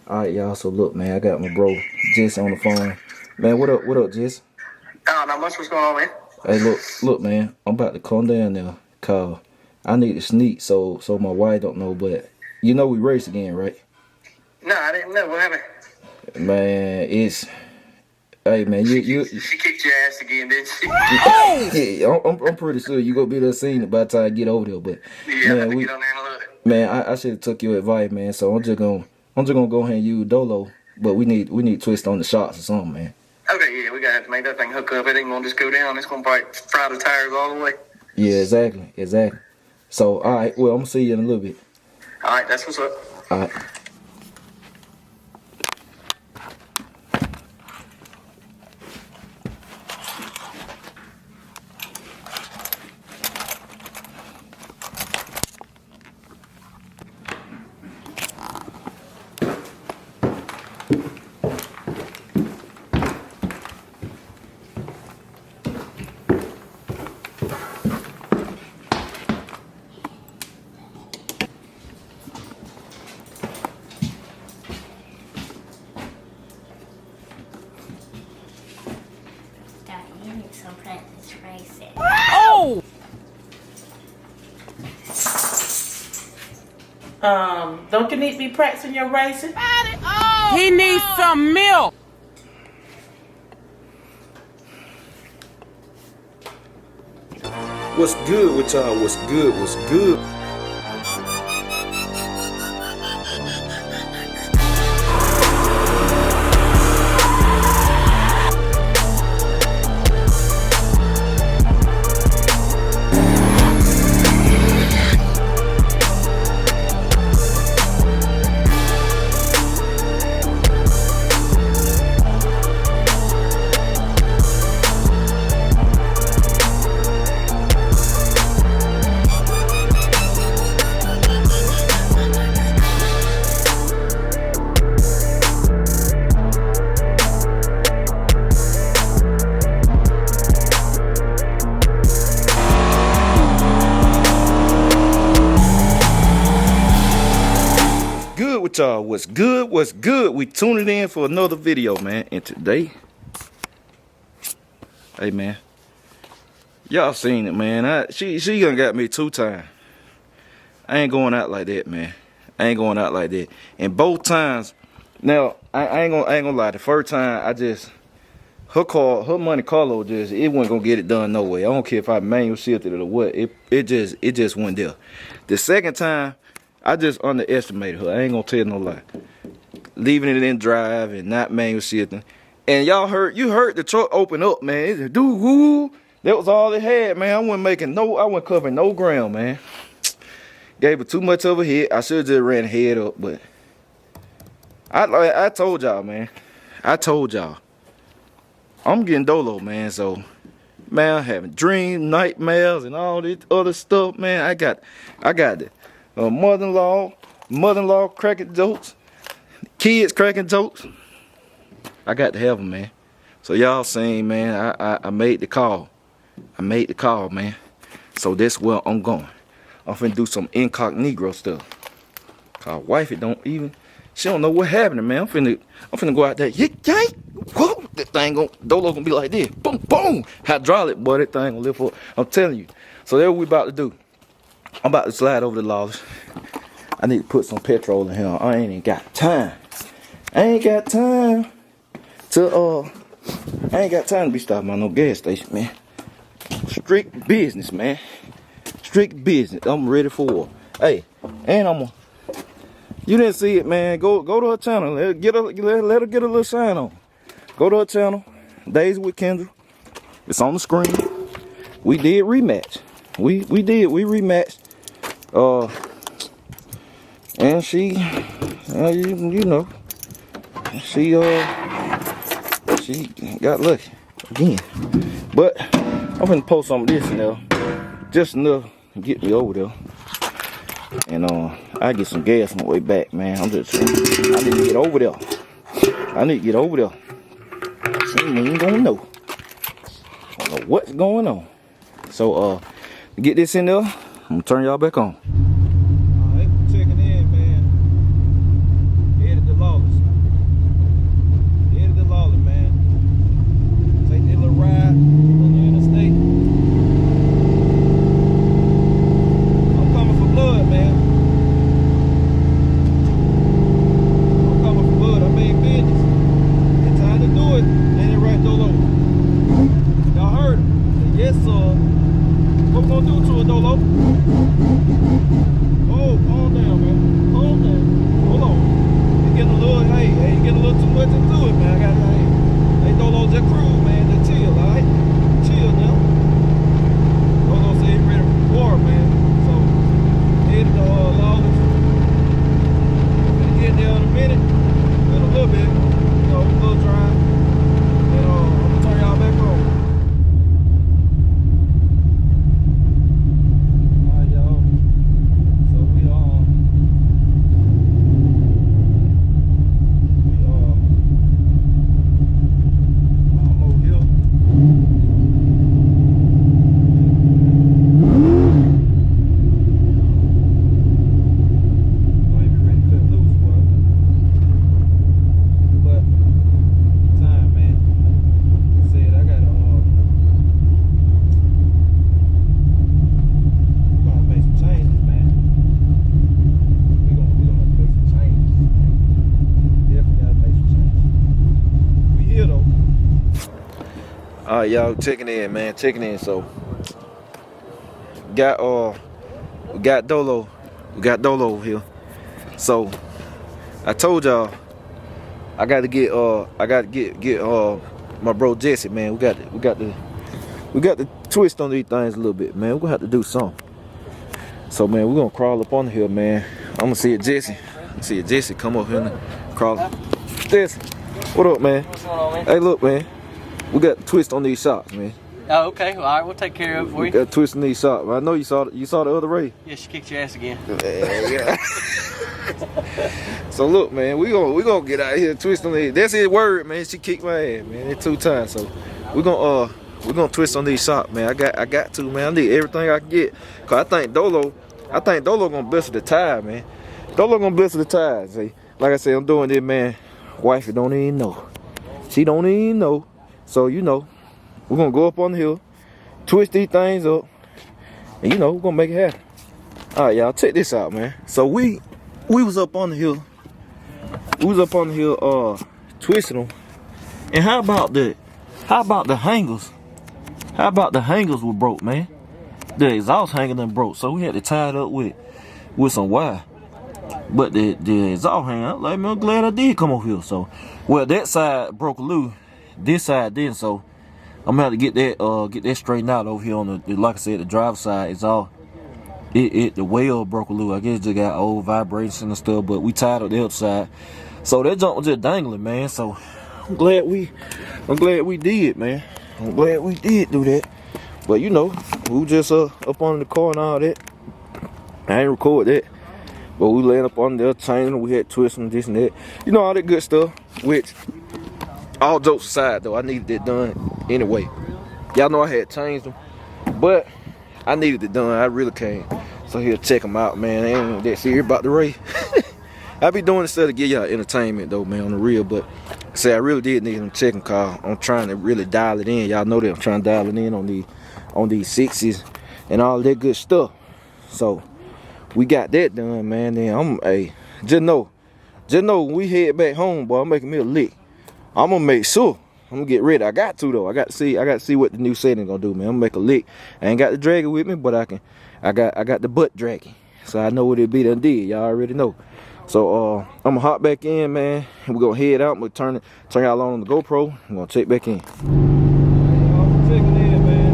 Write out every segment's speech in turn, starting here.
Alright, y'all, so look, man, I got my bro Jess on the phone. Man, what up, Jess? Oh, not much. What's going on, man? Hey, look, man, I'm about to come down there, cause I need to sneak so my wife don't know, but you know we race again, right? No, I didn't know. What happened? Man, it's... Hey, man, She kicked your ass again, didn't she? Yeah, I'm pretty sure you gonna be there seeing it by the time I get over there, but... Yeah, man, I have to get on there and look. Man, I should have took your advice, man, so I'm just gonna go ahead and use Dolo, but we need to twist on the shots or something, man. Okay, yeah, we gotta have to make that thing hook up. It ain't gonna just go down. It's gonna probably fry the tires all the way. Yeah, exactly. So, alright, well, I'm gonna see you in a little bit. Alright, that's what's up. Alright. You need some practice racing. Oh! Don't you need to be practicing your racing? He needs some milk. What's good with y'all? What's good? With y'all, what's good? We tuning in for another video, man. And today, hey man, y'all seen it, man. She done got me 2 times. I ain't going out like that, man. I ain't going out like that. And both times, now I ain't gonna lie. The first time her money Carlo it wasn't gonna get it done no way. I don't care if I manual shifted it or what. It just went there. The second time, I just underestimated her. I ain't gonna tell no lie. Leaving it in drive and not manual shifting. And you heard the truck open up, man. It said, dude, woo. That was all it had, man. I wasn't covering no ground, man. Gave it too much of a hit. I should have just ran head up, but I told y'all, man. I told y'all. I'm getting Dolo, man. So, man, I'm having dreams, nightmares, and all this other stuff, man. I got it. Mother-in-law cracking jokes, kids cracking jokes. I got to have them, man. So y'all seen, man, I made the call. Man. So that's where I'm going. I'm finna do some incognito stuff. Cause wifey she don't know what happened, man. I'm finna go out there, yank, whoa, that thing Dolo gonna be like this, boom, boom, hydraulic, boy, that thing gonna lift up. I'm telling you. So that's what we about to do. I'm about to slide over the Lawless. I need to put some petrol in here. I ain't got time. I ain't got time to be stopping at no gas station, man. Strict business, man. Strict business. I'm ready for it. Hey, and you didn't see it, man. Go to her channel. Let her get a little shine on. Go to her channel. Days with Kendra. It's on the screen. We did rematch. We rematched. And she, you know, she got lucky again. But I'm gonna post some of this in there, just enough to get me over there. And I get some gas on the way back, man. I need to get over there. She ain't even gonna know. I don't know what's going on. So to get this in there, I'm gonna turn y'all back on. Alright, checking in, man. Headed to Lawless. Alright, y'all, checking in, man. Checking in. So we got Dolo. We got Dolo over here. So I told y'all I gotta get my bro Jesse, man. We got to twist on these things a little bit, man. We're gonna have to do something. So man, we're gonna crawl up on the hill, man. I'm gonna see if Jesse come up here and crawl. Jesse, what up, man? What's going on, man? Hey, look, man. We got to twist on these shots, man. Oh, okay. Well, all right, we'll take care of it for We you. got to twist on these shots. I know you saw the other race. Yeah, she kicked your ass again. Yeah. So look, man, we gonna get out here and twist on these. That's his word, man. She kicked my ass, man. It's 2 times. So we're gonna twist on these shots, man. I got to, man. I need everything I can get. Cause I think Dolo gonna blister the tire, man. Dolo gonna blister the tires. See? Like I said, I'm doing this, man. Wifey don't even know. She don't even know. So you know, we're gonna go up on the hill, twist these things up, and you know, we're gonna make it happen. Alright, y'all, check this out, man. So we was up on the hill. We was up on the hill twisting them. And how about the hangers? How about the hangers were broke, man? The exhaust hanger done broke, so we had to tie it up with some wire. But the exhaust hanger, like, man, I'm glad I did come over here. So, well, that side broke loose, this side didn't. So, I'm gonna have to get that straightened out over here on the like I said, the driver's side. It's all the wheel broke loose. I guess it just got old vibrations and stuff. But we tied up the other side, so that junk was just dangling, man. So, I'm glad we did, man. I'm glad we did do that. But you know, we just up on the car and all that. I ain't record that. But we laying up on there, changing, we had twists and this and that. You know, all that good stuff. Which, all jokes aside though, I needed it done anyway. Y'all know I had changed them. But, I needed it done, I really can't. So here, check them out, man. They ain't that serious about the race. I be doing this stuff to give y'all entertainment though, man, on the real. But, say I really did need them checking call. I'm trying to really dial it in. Y'all know that I'm trying to dial it in on these 6s and all that good stuff. So, we got that done, man. Then just know when we head back home, boy, I'm making me a lick. I'm gonna make sure. I'm gonna get ready. I got to though. I got to see what the new setting gonna do, man. I'm gonna make a lick. I ain't got the dragger with me, but I got the butt dragging. So I know what it be done did. Y'all already know. So I'm gonna hop back in, man. And we're gonna head out. We'll turn y'all on the GoPro. I'm gonna check back in. Checking in, man.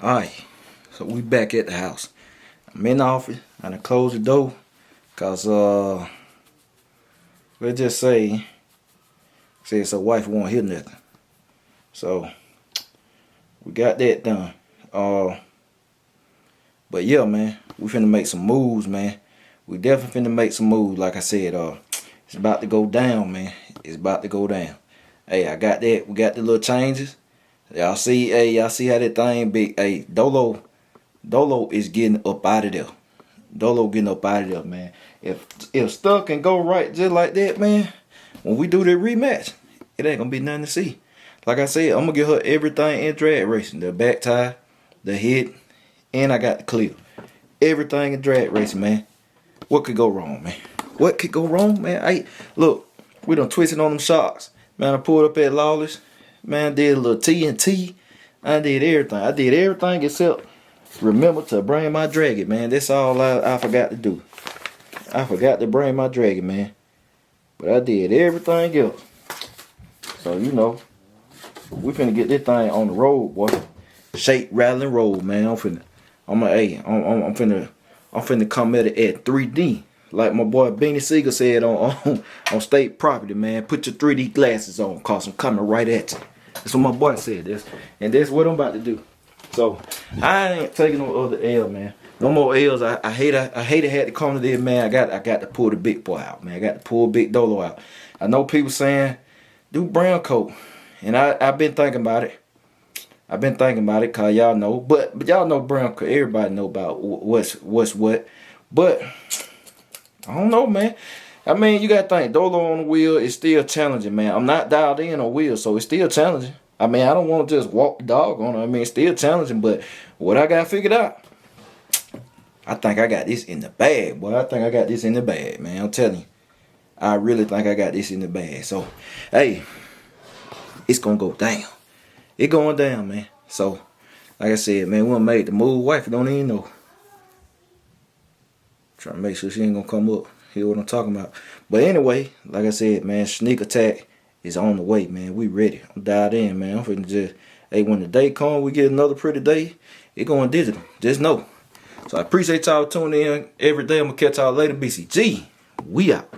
Alright, so we back at the house. I'm in the office, and I close the door, cause let's just say so wife won't hear nothing. So we got that done. But yeah, man, we finna make some moves, man. We definitely finna make some moves. Like I said, it's about to go down, man. It's about to go down. Hey, I got that. We got the little changes. Y'all see, hey, y'all see how that thing big. Hey, Dolo is getting up out of there. Dolo getting up out of there, man. If stuff can go right just like that, man, when we do the rematch, it ain't gonna be nothing to see. Like I said, I'm gonna give her everything in drag racing. The back tire, the head, and I got the clip. Everything in drag racing, man. What could go wrong, man? What could go wrong, man? Look, we done twisted on them shocks. Man, I pulled up at Lawless. Man, I did a little TNT. I did everything. I did everything except remember to bring my dragon, man. That's all I forgot to do. I forgot to bring my dragon, man. But I did everything else. So, you know, we finna get this thing on the road, boy. Shake, rattle, and roll, man. I'm finna come at it at 3D. Like my boy Beanie Siegel said on state property, man. Put your 3D glasses on, cause I'm coming right at you. That's what my boy said. And that's what I'm about to do. So I ain't taking no other L, man. No more L's. I hate it had to come to this, man. I got to pull the big boy out, man. I got to pull big Dolo out. I know people saying do brown coat, and I've been thinking about it. I've been thinking about it, cause y'all know, but y'all know brown coat. Everybody know about what's what. But I don't know, man. I mean, you gotta think, Dolo on the wheel is still challenging, man. I'm not dialed in on wheels, so it's still challenging. I mean, I don't want to just walk the dog on it. I mean, it's still challenging, but what I got figured out, I think I got this in the bag, boy. I think I got this in the bag, man. I'm telling you. I really think I got this in the bag. So, hey, it's gonna go down. It going down, man. So, like I said, man, we done made the move. Wife don't even know. Trying to make sure she ain't gonna come up. Hear what I'm talking about. But anyway, like I said, man, sneak attack is on the way, man. We ready. I'm dialed in, man. I'm finna just, hey, when the day comes, we get another pretty day, it going digital. Just know. So I appreciate y'all tuning in every day. I'm gonna catch y'all later. BCG, we out.